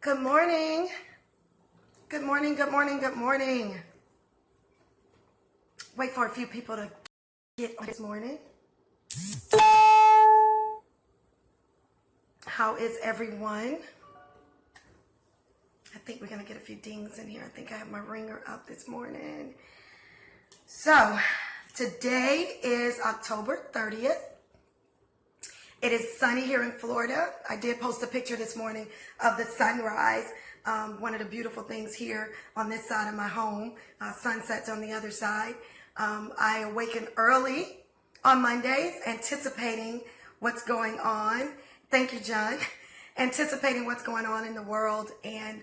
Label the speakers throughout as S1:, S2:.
S1: Good morning. Good morning, good morning, good morning. Wait for a few people to get on this morning. How is everyone? I think we're going to get a few dings in here. I think I have my ringer up this morning. So, today is October 30th. It is sunny here in Florida. I did post a picture this morning of the sunrise. One of the beautiful things here on this side of my home. Sunsets on the other side. I awaken early on Mondays, anticipating what's going on. Thank you, John. Anticipating what's going on in the world and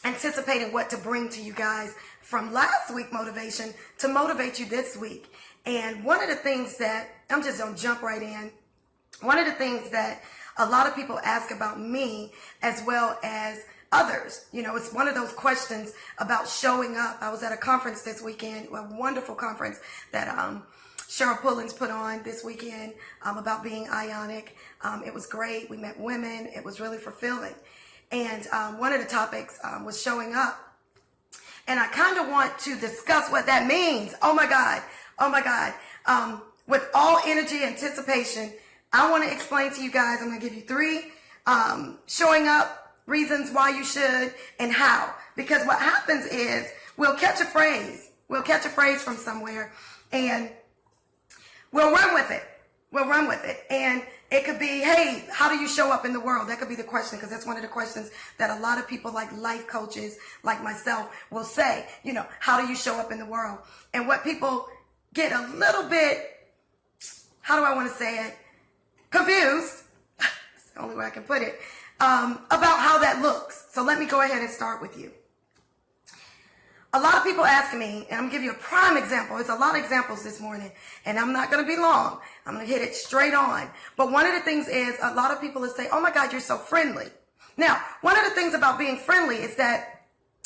S1: anticipating what to bring to you guys from last week motivation to motivate you this week. And one of the things that, I'm just going to jump right in. One of the things that a lot of people ask about me as well as others, you know, it's one of those questions about showing up. I was at a conference this weekend, a wonderful conference that Cheryl Pullins put on this weekend about being ionic. It was great. We met women. It was really fulfilling. And one of the topics was showing up. And I kind of want to discuss what that means. Oh my God. Oh my God. With all energy, anticipation, I want to explain to you guys, I'm going to give you 3 showing up reasons why you should and how. Because what happens is we'll catch a phrase. We'll catch a phrase from somewhere and we'll run with it. We'll run with it. And it could be, hey, how do you show up in the world? That could be the question, because that's one of the questions that a lot of people like life coaches like myself will say, you know, how do you show up in the world? And what people get a little bit, how do I want to say it? Confused, that's the only way I can put it, about how that looks. So let me go ahead and start with you. A lot of people ask me, and I'm going to give you a prime example. It's a lot of examples this morning, and I'm not going to be long. I'm going to hit it straight on. But one of the things is a lot of people will say, oh my God, you're so friendly. Now, one of the things about being friendly is that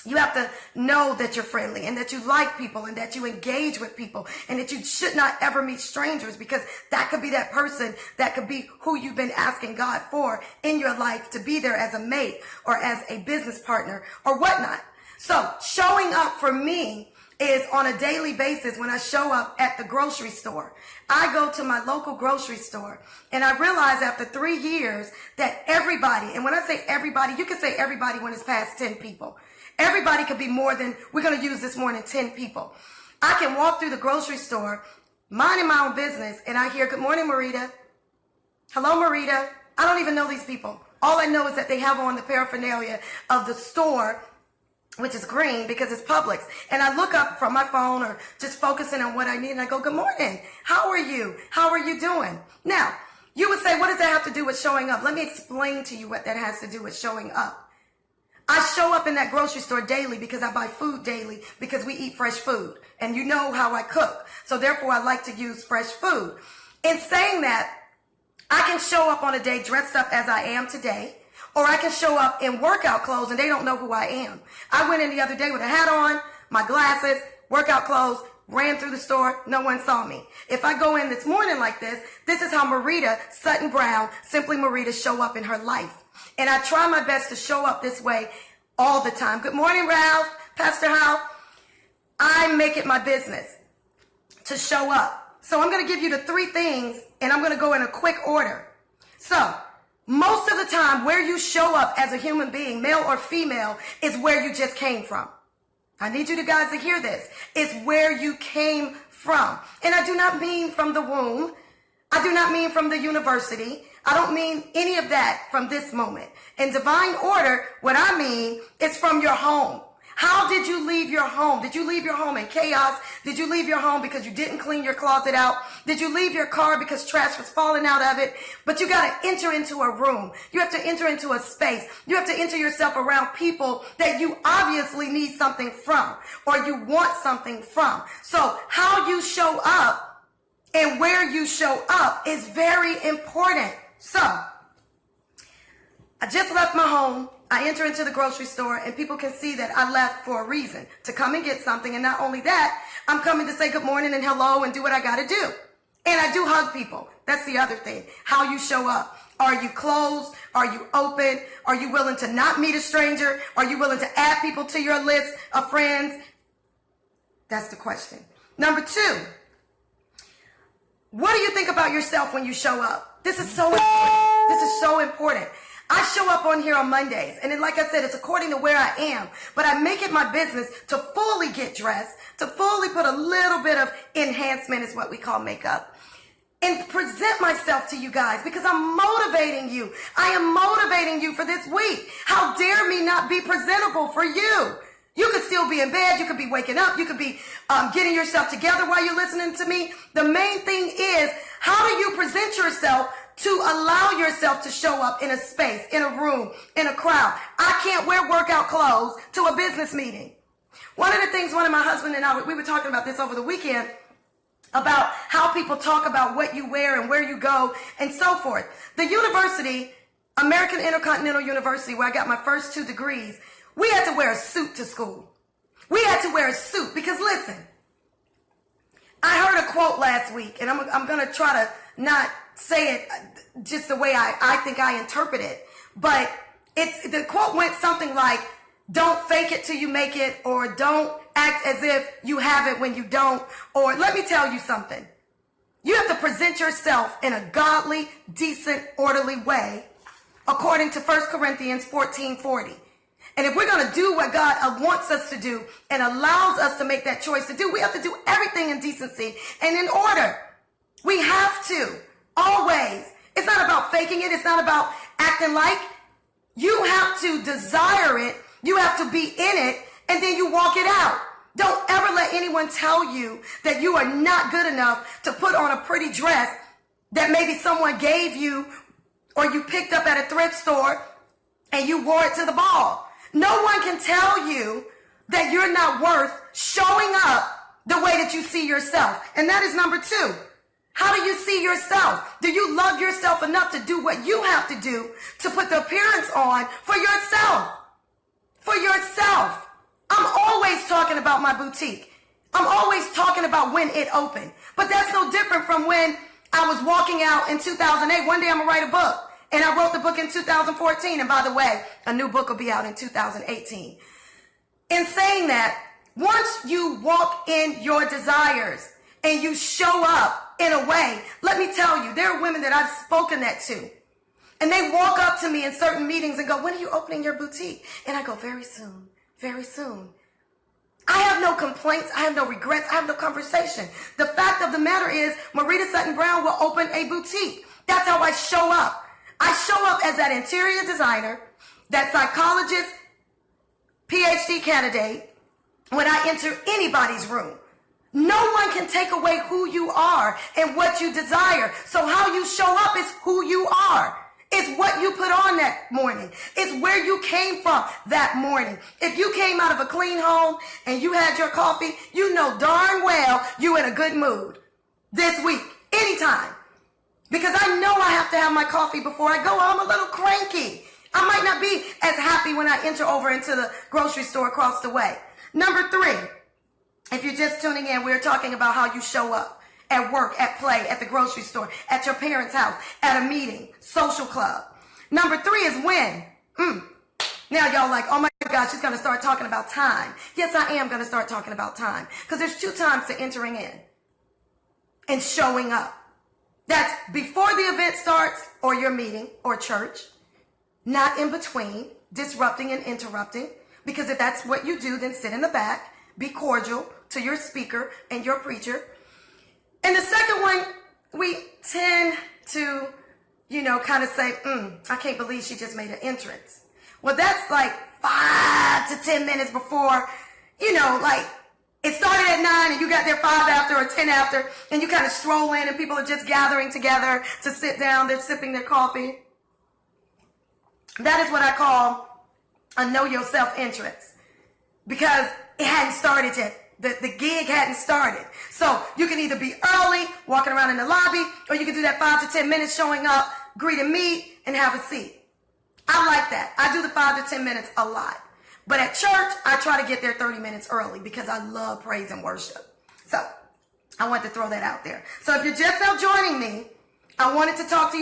S1: you have to know that you're friendly and that you like people and that you engage with people and that you should not ever meet strangers, because that could be that person, that could be who you've been asking God for in your life to be there as a mate or as a business partner or whatnot. So showing up for me is on a daily basis. When I show up at the grocery store, I go to my local grocery store and I realize after 3 years that everybody, and when I say everybody, you can say everybody when it's past 10 people. Everybody could be more than, we're going to use this morning, 10 people. I can walk through the grocery store, minding my own business, and I hear, good morning, Marita. Hello, Marita. I don't even know these people. All I know is that they have on the paraphernalia of the store, which is green because it's Publix. And I look up from my phone or just focusing on what I need, and I go, good morning. How are you? How are you doing? Now, you would say, what does that have to do with showing up? Let me explain to you what that has to do with showing up. I show up in that grocery store daily because I buy food daily because we eat fresh food. And you know how I cook. So therefore, I like to use fresh food. In saying that, I can show up on a day dressed up as I am today, or I can show up in workout clothes and they don't know who I am. I went in the other day with a hat on, my glasses, workout clothes, ran through the store, no one saw me. If I go in this morning like this is how Marita Sutton Brown, Simply Marita, show up in her life. And I try my best to show up this way all the time. Good morning, Ralph, Pastor Hal. I make it my business to show up. So I'm going to give you the 3 things, and I'm going to go in a quick order. So most of the time, where you show up as a human being, male or female, is where you just came from. I need you guys to hear this. It's where you came from. And I do not mean from the womb. I do not mean from the university. I don't mean any of that from this moment. In divine order, what I mean is from your home. How did you leave your home? Did you leave your home in chaos? Did you leave your home because you didn't clean your closet out? Did you leave your car because trash was falling out of it? But you got to enter into a room. You have to enter into a space. You have to enter yourself around people that you obviously need something from or you want something from. So how you show up and where you show up is very important. So I just left my home. I enter into the grocery store and people can see that I left for a reason, to come and get something. And not only that, I'm coming to say good morning and hello and do what I got to do. And I do hug people. That's the other thing, how you show up. Are you closed? Are you open? Are you willing to not meet a stranger? Are you willing to add people to your list of friends? That's the question. Number 2, what do you think about yourself when you show up? This is so important. This is so important. I show up on here on Mondays, and then, like I said, it's according to where I am, but I make it my business to fully get dressed, to fully put a little bit of enhancement, is what we call makeup, and present myself to you guys because I'm motivating you. I am motivating you for this week. How dare me not be presentable for you? You could still be in bed. You could be waking up. You could be getting yourself together while you're listening to me. The main thing is, how do you present yourself to allow yourself to show up in a space, in a room, in a crowd? I can't wear workout clothes to a business meeting. One of the things, one of my husband and I, we were talking about this over the weekend, about how people talk about what you wear and where you go and so forth. The university, American Intercontinental University, where I got my first 2 degrees, we had to wear a suit to school. We had to wear a suit because, listen, I heard a quote last week, and I'm going to try to not say it just the way I think I interpret it, but the quote went something like, don't fake it till you make it, or don't act as if you have it when you don't, or let me tell you something. You have to present yourself in a godly, decent, orderly way, according to 1 Corinthians 14:40. And if we're going to do what God wants us to do and allows us to make that choice to do, we have to do everything in decency and in order. We have to, always. It's not about faking it. It's not about acting like. You have to desire it. You have to be in it, and then you walk it out. Don't ever let anyone tell you that you are not good enough to put on a pretty dress that maybe someone gave you or you picked up at a thrift store and you wore it to the ball. No one can tell you that you're not worth showing up the way that you see yourself. And that is number 2. How do you see yourself? Do you love yourself enough to do what you have to do to put the appearance on for yourself? For yourself. I'm always talking about my boutique. I'm always talking about when it opened. But that's no different from when I was walking out in 2008. One day I'm going to write a book. And I wrote the book in 2014. And by the way, a new book will be out in 2018. In saying that, once you walk in your desires and you show up in a way, let me tell you, there are women that I've spoken that to. And they walk up to me in certain meetings and go, when are you opening your boutique? And I go, very soon, very soon. I have no complaints. I have no regrets. I have no conversation. The fact of the matter is, Marita Sutton Brown will open a boutique. That's how I show up. I show up as that interior designer, that psychologist, PhD candidate, when I enter anybody's room. No one can take away who you are and what you desire. So how you show up is who you are. It's what you put on that morning. It's where you came from that morning. If you came out of a clean home and you had your coffee, you know darn well you in a good mood this week, anytime. Because I know I have to have my coffee before I go. I'm a little cranky. I might not be as happy when I enter over into the grocery store across the way. Number 3, if you're just tuning in, we're talking about how you show up at work, at play, at the grocery store, at your parents' house, at a meeting, social club. Number 3 is when. Now y'all like, oh my God, she's going to start talking about time. Yes, I am going to start talking about time. Because there's 2 times to entering in and showing up. That's before the event starts or your meeting or church, not in between, disrupting and interrupting. Because if that's what you do, then sit in the back, be cordial to your speaker and your preacher. And the second one, we tend to, kind of say, I can't believe she just made an entrance. Well, that's like 5 to 10 minutes before, like it started at 9 and you got there 5 after or 10 after, and you kind of stroll in and people are just gathering together to sit down. They're sipping their coffee. That is what I call a know yourself entrance, because it hadn't started yet. The gig hadn't started. So you can either be early, walking around in the lobby, or you can do that 5 to 10 minutes showing up, greet and meet, and have a seat. I like that. I do the 5 to 10 minutes a lot. But at church, I try to get there 30 minutes early because I love praise and worship. So I want to throw that out there. So if you're just now joining me, I wanted to talk to you